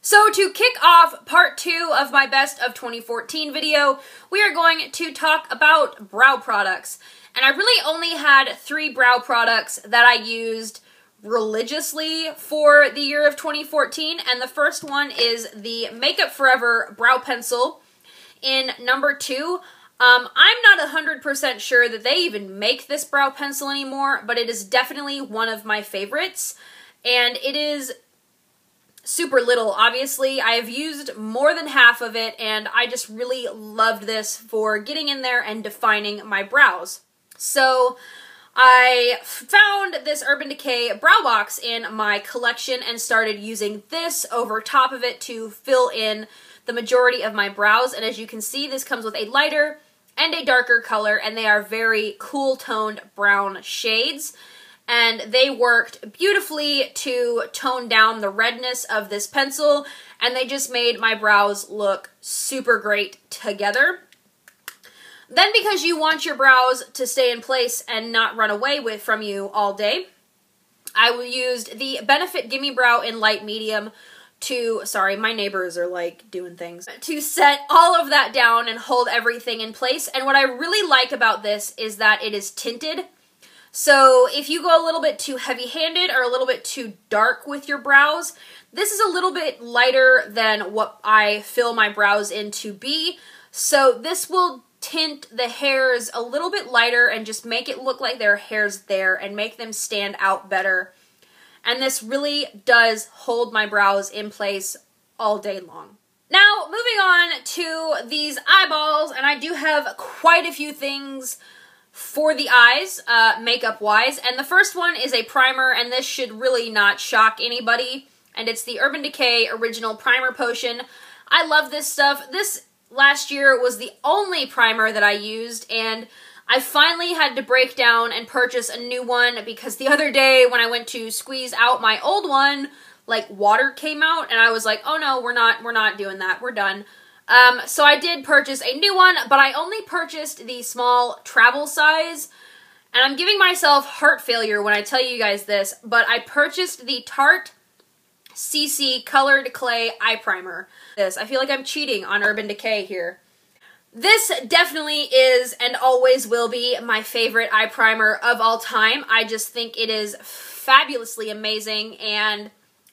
So to kick off part 2 of my best of 2014 video, we are going to talk about brow products. And I really only had 3 brow products that I used religiously for the year of 2014, and the first one is the Makeup Forever Brow Pencil in number 2. I'm not 100% sure that they even make this brow pencil anymore, but it is definitely one of my favorites, and it is super little, obviously. I have used more than half of it, and I just really loved this for getting in there and defining my brows. So I found this Urban Decay brow box in my collection and started using this over top of it to fill in the majority of my brows. And as you can see, this comes with a lighter and a darker color, and they are very cool toned brown shades. And they worked beautifully to tone down the redness of this pencil, and they just made my brows look super great together. Then, because you want your brows to stay in place and not run away from you all day, I used the Benefit Gimme Brow in light medium to, sorry, my neighbors are like doing things, to set all of that down and hold everything in place. And what I really like about this is that it is tinted. So if you go a little bit too heavy-handed or a little bit too dark with your brows, this is a little bit lighter than what I fill my brows in to be. So this will tint the hairs a little bit lighter and just make it look like there are hairs there and make them stand out better. And this really does hold my brows in place all day long. Now, moving on to these eyeballs, and I do have quite a few things for the eyes, makeup-wise, and the first one is a primer, and this should really not shock anybody, and it's the Urban Decay Original Primer Potion. I love this stuff. This last year was the only primer that I used, and I finally had to break down and purchase a new one because the other day when I went to squeeze out my old one, like water came out, and I was like, oh no, we're not doing that, we're done. So I did purchase a new one, but I only purchased the small travel size, and I'm giving myself heart failure when I tell you guys this, but I purchased the Tarte CC Colored Clay Eye Primer. I feel like I'm cheating on Urban Decay here. This definitely is and always will be my favorite eye primer of all time. I just think it is fabulously amazing, and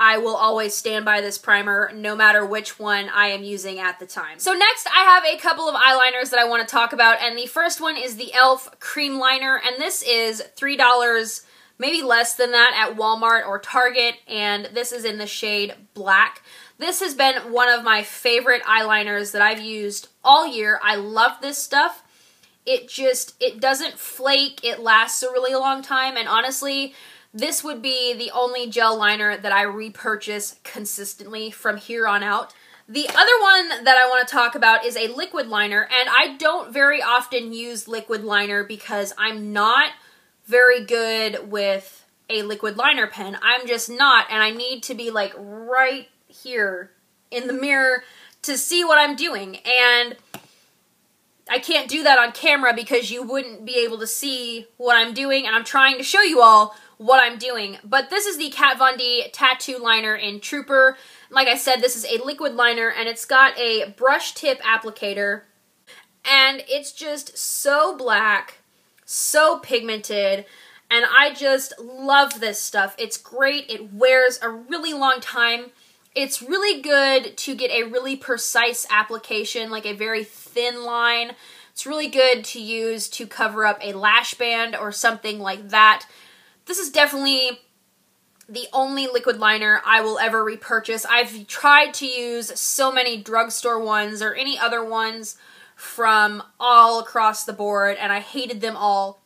I will always stand by this primer no matter which one I am using at the time. So next I have a couple of eyeliners that I want to talk about, and the first one is the e.l.f. Cream Liner, and this is $3, maybe less than that at Walmart or Target, and this is in the shade Black. This has been one of my favorite eyeliners that I've used all year. I love this stuff. It doesn't flake, it lasts a really long time, and honestly, this would be the only gel liner that I repurchase consistently from here on out. The other one that I want to talk about is a liquid liner, and I don't very often use liquid liner because I'm not very good with a liquid liner pen. I'm just not, and I need to be like right here in the mirror to see what I'm doing, and I can't do that on camera because you wouldn't be able to see what I'm doing, and I'm trying to show you all what I'm doing. But this is the Kat Von D Tattoo Liner in Trooper. Like I said, this is a liquid liner, and it's got a brush tip applicator, and it's just so black, so pigmented, and I just love this stuff. It's great. It wears a really long time. It's really good to get a really precise application, like a very thin line. It's really good to use to cover up a lash band or something like that. This is definitely the only liquid liner I will ever repurchase. I've tried to use so many drugstore ones or any other ones from all across the board, and I hated them all.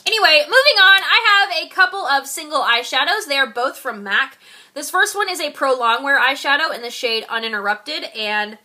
Anyway, moving on, I have a couple of single eyeshadows. They are both from MAC. This first one is a Pro Longwear eyeshadow in the shade Uninterrupted, and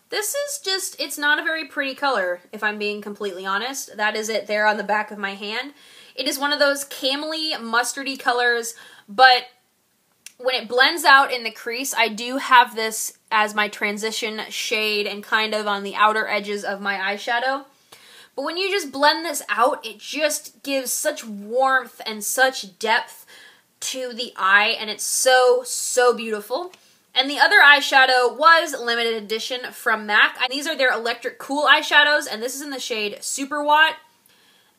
this is just, it's not a very pretty color, if I'm being completely honest. That is it there on the back of my hand. It is one of those camely, mustardy colors, but when it blends out in the crease, I do have this as my transition shade and kind of on the outer edges of my eyeshadow. But when you just blend this out, it just gives such warmth and such depth to the eye, and it's so, so beautiful. And the other eyeshadow was limited edition from MAC. These are their Electric Cool eyeshadows, and this is in the shade Super Watt.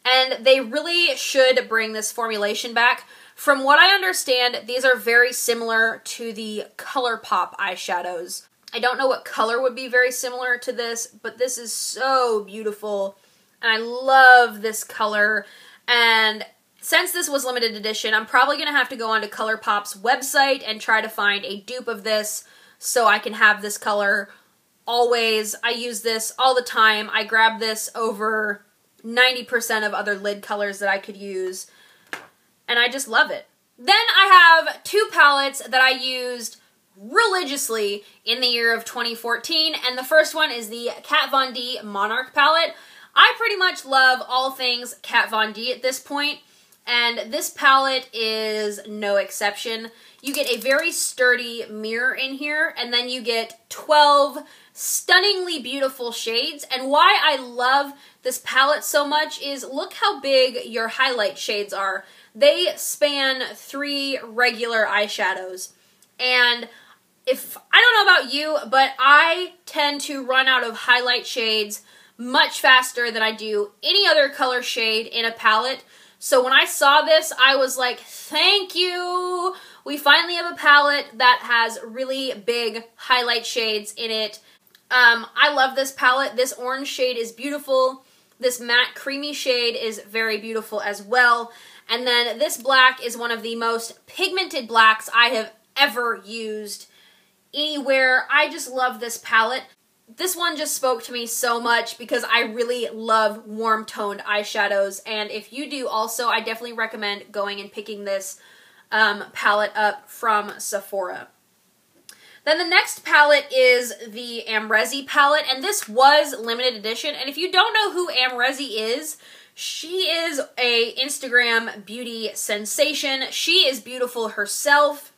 And they really should bring this formulation back. From what I understand, these are very similar to the ColourPop eyeshadows. I don't know what color would be very similar to this, but this is so beautiful. And I love this color. And since this was limited edition, I'm probably going to have to go onto ColourPop's website and try to find a dupe of this so I can have this color always. I use this all the time. I grab this over 90% of other lid colors that I could use, and I just love it. Then I have two palettes that I used religiously in the year of 2014, and the first one is the Kat Von D Monarch palette. I pretty much love all things Kat Von D at this point, and this palette is no exception. You get a very sturdy mirror in here, and then you get 12 stunningly beautiful shades. And why I love this palette so much is look how big your highlight shades are. They span 3 regular eyeshadows. And if I don't know about you, but I tend to run out of highlight shades much faster than I do any other color shade in a palette. So when I saw this, I was like, thank you! We finally have a palette that has really big highlight shades in it. I love this palette. This orange shade is beautiful. This matte creamy shade is very beautiful as well. And then this black is one of the most pigmented blacks I have ever used anywhere. I just love this palette. This one just spoke to me so much because I really love warm toned eyeshadows, and if you do also, I definitely recommend going and picking this palette up from Sephora. Then the next palette is the Amrezy palette, and this was limited edition, and if you don't know who Amrezy is, she is a Instagram beauty sensation. She is beautiful herself,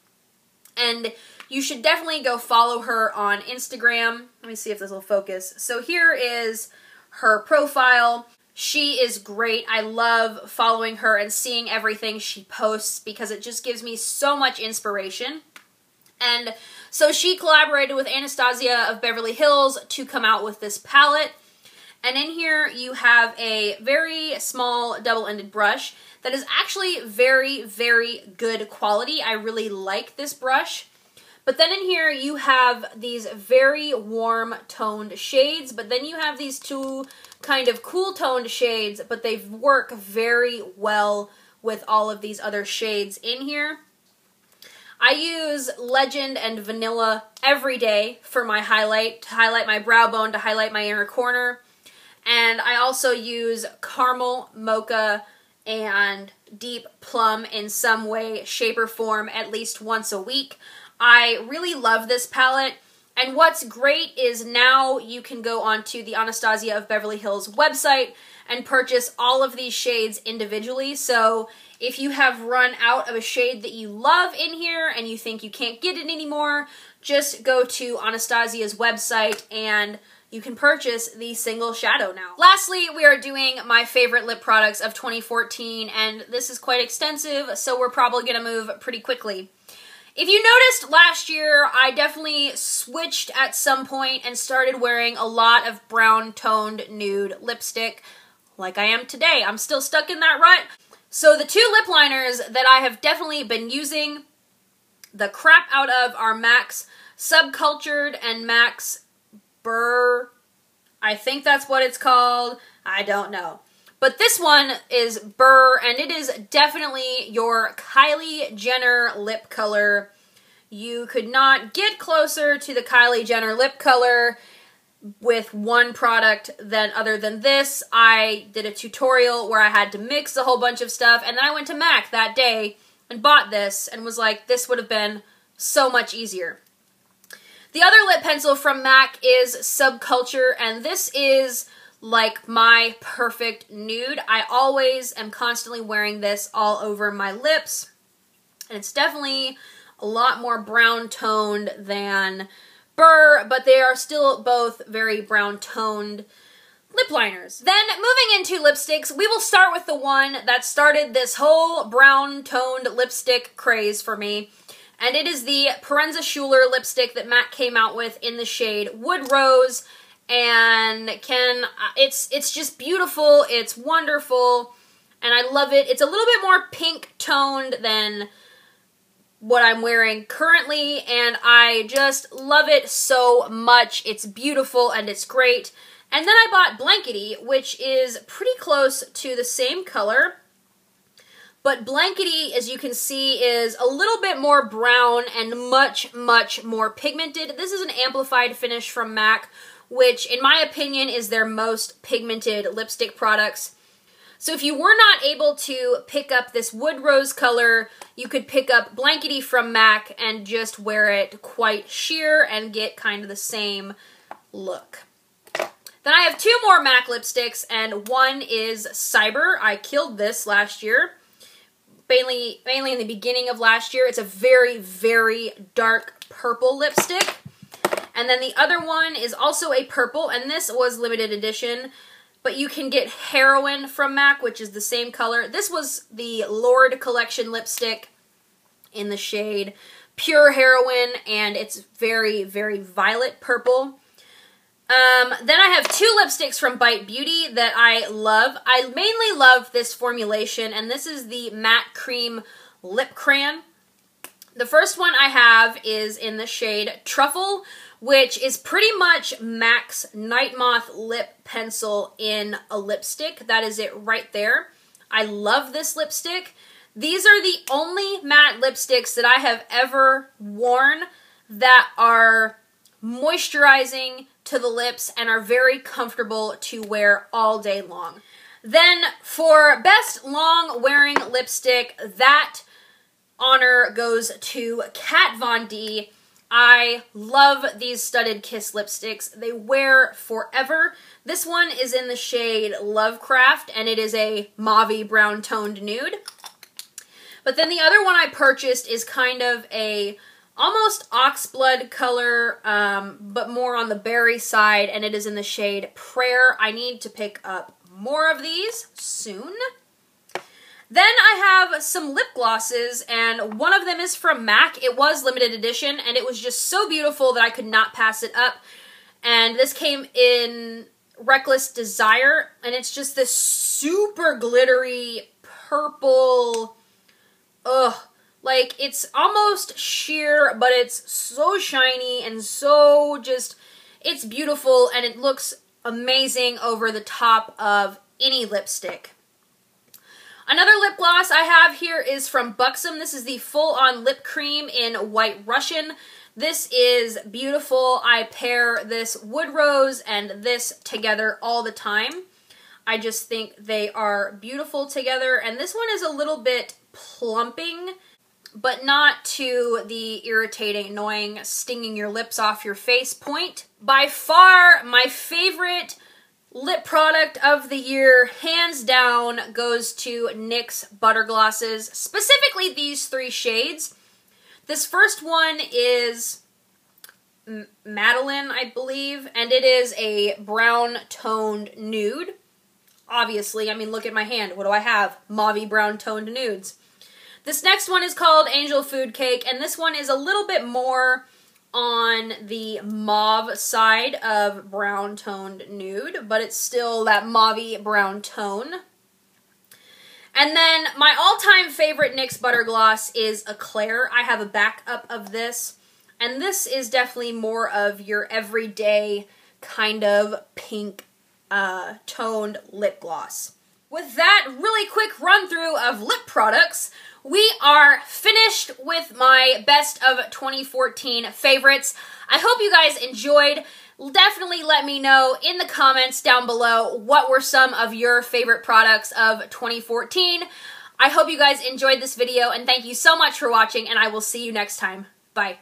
and you should definitely go follow her on Instagram. Let me see if this will focus. So here is her profile. She is great. I love following her and seeing everything she posts because it just gives me so much inspiration. And so she collaborated with Anastasia of Beverly Hills to come out with this palette. And in here you have a very small double-ended brush that is actually very, very good quality. I really like this brush. But then in here you have these very warm toned shades, but then you have these two kind of cool toned shades, but they work very well with all of these other shades in here. I use Legend and Vanilla every day for my highlight, to highlight my brow bone, to highlight my inner corner. And I also use Caramel, Mocha, and Deep Plum in some way, shape, or form at least once a week. I really love this palette, and what's great is now you can go onto the Anastasia of Beverly Hills website and purchase all of these shades individually. So if you have run out of a shade that you love in here and you think you can't get it anymore, just go to Anastasia's website and you can purchase the single shadow now. Lastly, we are doing my favorite lip products of 2014, and this is quite extensive, so we're probably going to move pretty quickly. If you noticed last year, I definitely switched at some point and started wearing a lot of brown-toned nude lipstick like I am today. I'm still stuck in that rut. So the two lip liners that I have definitely been using the crap out of are MAC's Subcultured and MAC's Burr. I think that's what it's called. I don't know. But this one is Burr, and it is definitely your Kylie Jenner lip color. You could not get closer to the Kylie Jenner lip color with one product other than this. I did a tutorial where I had to mix a whole bunch of stuff, and then I went to MAC that day and bought this and was like, this would have been so much easier. The other lip pencil from MAC is Subculture, and this is like my perfect nude. I always am constantly wearing this all over my lips, and it's definitely a lot more brown toned than Burr, but they are still both very brown toned lip liners. Then moving into lipsticks, we will start with the one that started this whole brown toned lipstick craze for me, and it is the Parenza Schuler lipstick that MAC came out with in the shade Wood Rose, and it's just beautiful, it's wonderful, and I love it. It's a little bit more pink toned than what I'm wearing currently, and I just love it so much. It's beautiful and it's great. And then I bought Blankety, which is pretty close to the same color, but Blankety, as you can see, is a little bit more brown and much, much more pigmented. This is an amplified finish from MAC, which in my opinion is their most pigmented lipstick products. So if you were not able to pick up this Wood Rose color, you could pick up Blankety from MAC and just wear it quite sheer and get kind of the same look. Then I have two more MAC lipsticks, and one is Cyber. I killed this last year, mainly in the beginning of last year. It's a very, very dark purple lipstick. And then the other one is also a purple, and this was limited edition. But you can get Heroine from MAC, which is the same color. This was the Lord Collection lipstick in the shade Pure Heroine, and it's very, very violet purple. Then I have two lipsticks from Bite Beauty that I love. I mainly love this formulation, and this is the Matte Cream Lip Crayon. The first one I have is in the shade Truffle, which is pretty much MAC's Night Moth Lip Pencil in a lipstick. That is it right there. I love this lipstick. These are the only matte lipsticks that I have ever worn that are moisturizing to the lips and are very comfortable to wear all day long. Then for best long wearing lipstick, that honor goes to Kat Von D. I love these Studded Kiss lipsticks. They wear forever. This one is in the shade Lovecraft, and it is a mauve brown toned nude. But then the other one I purchased is kind of a almost oxblood color, but more on the berry side, and it is in the shade Prayer. I need to pick up more of these soon. Then I have some lip glosses, and one of them is from MAC. It was limited edition, and it was just so beautiful that I could not pass it up. And this came in Reckless Desire, and it's just this super glittery purple, like it's almost sheer, but it's so shiny and so just, it's beautiful, and it looks amazing over the top of any lipstick. Another lip gloss I have here is from Buxom. This is the Full On Lip Cream in White Russian. This is beautiful. I pair this Wood Rose and this together all the time. I just think they are beautiful together. And this one is a little bit plumping, but not to the irritating, annoying, stinging your lips off your face point. By far, my favorite lip product of the year, hands down, goes to NYX Butter Glosses, specifically these three shades. This first one is Madeline, I believe, and it is a brown toned nude. Obviously, I mean, look at my hand. What do I have? Mauve brown toned nudes. This next one is called Angel Food Cake, and this one is a little bit more on the mauve side of brown toned nude, but it's still that mauve brown tone. And then my all-time favorite NYX Butter Gloss is Eclair. I have a backup of this, and this is definitely more of your everyday kind of pink toned lip gloss. With that really quick run through of lip products, we are finished with my best of 2014 favorites. I hope you guys enjoyed. Definitely let me know in the comments down below what were some of your favorite products of 2014. I hope you guys enjoyed this video, and thank you so much for watching, and I will see you next time. Bye.